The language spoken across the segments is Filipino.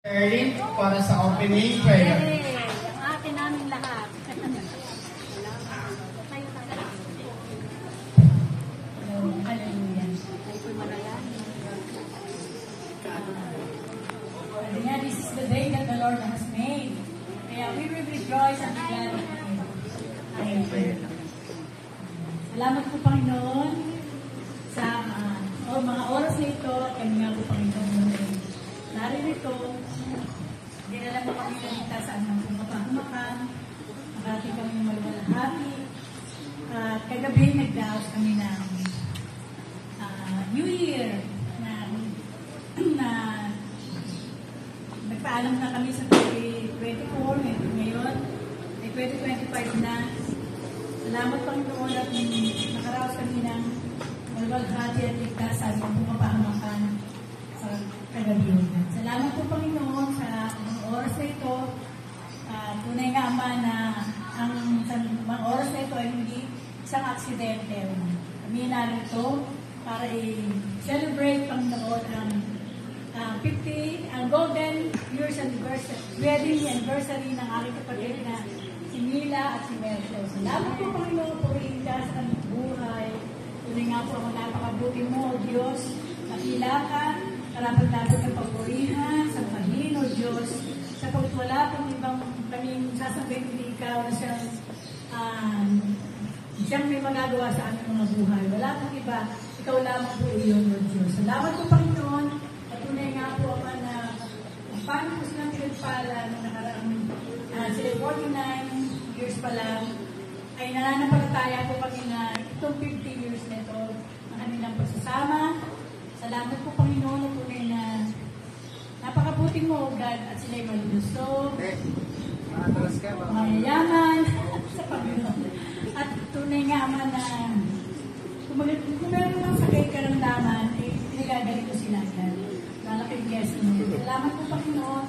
Erin para sa opening prayer. Ang atin namin lahat. Hallelujah. This is the day that the Lord has made. Kaya we will rejoice and be glad in Him. Amen. Salamat po, Panginoon, sa mga oras na ito. Kami nga po, Panginoon, naririto. Dinala mo kami kanita sa anong pumapahumakan. Makati kami malwalhati. At kagabi, nagdaos kami ng New Year na nagpaalam na kami sa 2024. Ngayon, ay 2025 na. Salamat Panginoon at nakaraos kami ng malwalhati at ligtasan ng pumapahumakan sa kagabi. Salamat po Panginoon sa mga oras na ito. Tunay nga Ama na ang mga oras na ito ay hindi isang aksidente. Kami narito para i-celebrate Panginoon ang 50, ang golden years anniversary, wedding anniversary ng aking kapatid na si Mila at si Melcho. Salamat po Panginoon po iligtas sa aming buhay. Tunay nga po ang napakabuti mo, O Diyos, nakilakan, karapat-dapat ng pagpurihan, sa Panginoon, O Diyos, sa pagwala kung ibang kaming sasabihin ni Ikaw na siyang may magagawa sa aming mga buhay. Wala pong iba, Ikaw lamang po iyon, O Diyos. Salamat po, Panginoon, at tunay nga po Ama na paano po silang pinagpala na nakaraang sila 49 years pa lang, ay nananampalataya po kami na itong 50 years na ito ng kanilang pagsasama. Salamat po Panginoon na tunay na napakabuti mo, God, at sila'y malusog, mayayaman sa Panginoon. At tunay nga Ama na kung meron lang sakay karamdaman, pinagagaling ko sila agad. Lalaking blessing mo. Salamat po Panginoon,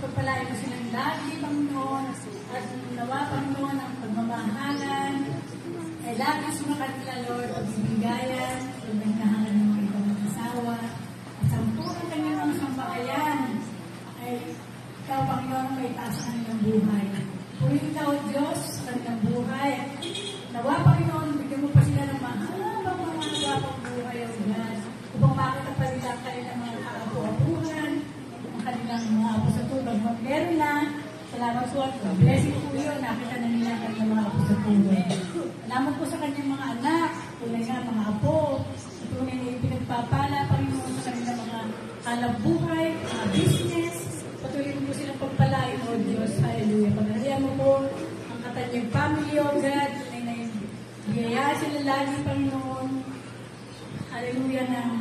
pagpalain mo silang lagi Panginoon, at nawa Panginoon ang pagmamahalan, ay lagi sumakat nila Lord, pagbibigayan, pagmamahalan ng mga ibang asawa, at sa puno kanyang mga sambahayan, ay Ikaw Panginoon may taas ka ng buhay. Kung Ikaw Diyos, kanilang buhay, nawa Panginoon, bigyan mo pa sila ng mahabang buhay o God, upang makita pa nila kayo ng mga kaapu-apuhan, ang kanilang mga apo sa tubag. Meron na, salamat po at blessing po yun, nakita na nila ang kanilang mga apo sa tubag. Salamat po sa kanyang mga anak, tunay nga mga apo, tunay na yung pinagpapala, Panginoon, sa kanilang mga kalabuhay, mga business, patuloy mo po silang pagpalain, O Diyos, hallelujah. Pagkakaya mo po ang katanyang family, O God, tunay na yung biyaya sila lagi, Panginoon, hallelujah, ng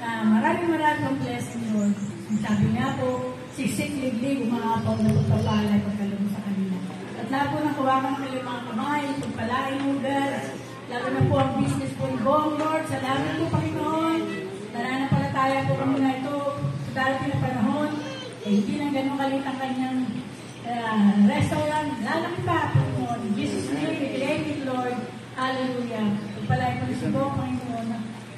maraming blessing, Lord. Ang sabi nga po, siksik-liglig, umaapaw na pagpapalay pagkalong sa kanila. At lahat po ng kawakan kayo mga kamay, pagpalain mo, God. Lalo na po ang business po ni Bong, Lord. Salamat po, Panginoon. Nananampalataya po kami na ito sa darating na panahon. Hindi lang ganun kalit ang kanyang restaurant. Lalaki pa, Panginoon. Jesus' name, we claim it, Lord. Hallelujah. Pagpalain po si Bong, Panginoon.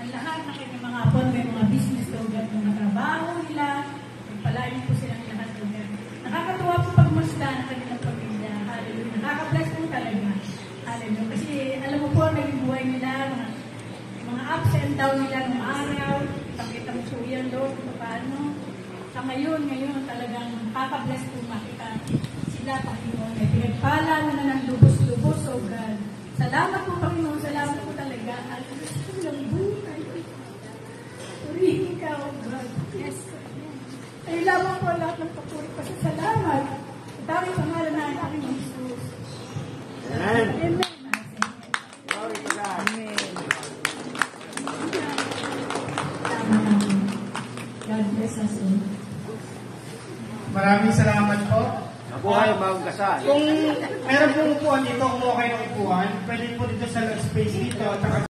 Ang lahat ng kanyang mga apon, may mga business, Lord, mga trabaho nila. Pagpalain po silang lahat, Lord. Nakakatuwa po pagmusta ng kanilang pamilya. Hallelujah. Nakaka-bless po talaga. Hallelujah. Kasi alam mo po, naging buhay nila, mga ups and down nila ng araw. Pakita mo po yan, Lord, paano. Sa ngayon, talagang nakaka-bless po makita sila, Panginoon. May pinagpala na ng lubos-lubos, O God. Salamat po, Panginoon. Salamat po talaga. Hallelujah. Sa kanilang buhay. Purihin ka, O God. Yes, God. Ay lamang po lahat ng papuri pa sa salamat. Dami pangalan na ang aking Jesus. Amen. Amen. Glory to God. Amen. God bless us all. Maraming salamat po. Mabuhay, bagong kasal. Kung meron pong upuan dito, kumuha kayo ng upuan, pwede po dito sa space dito.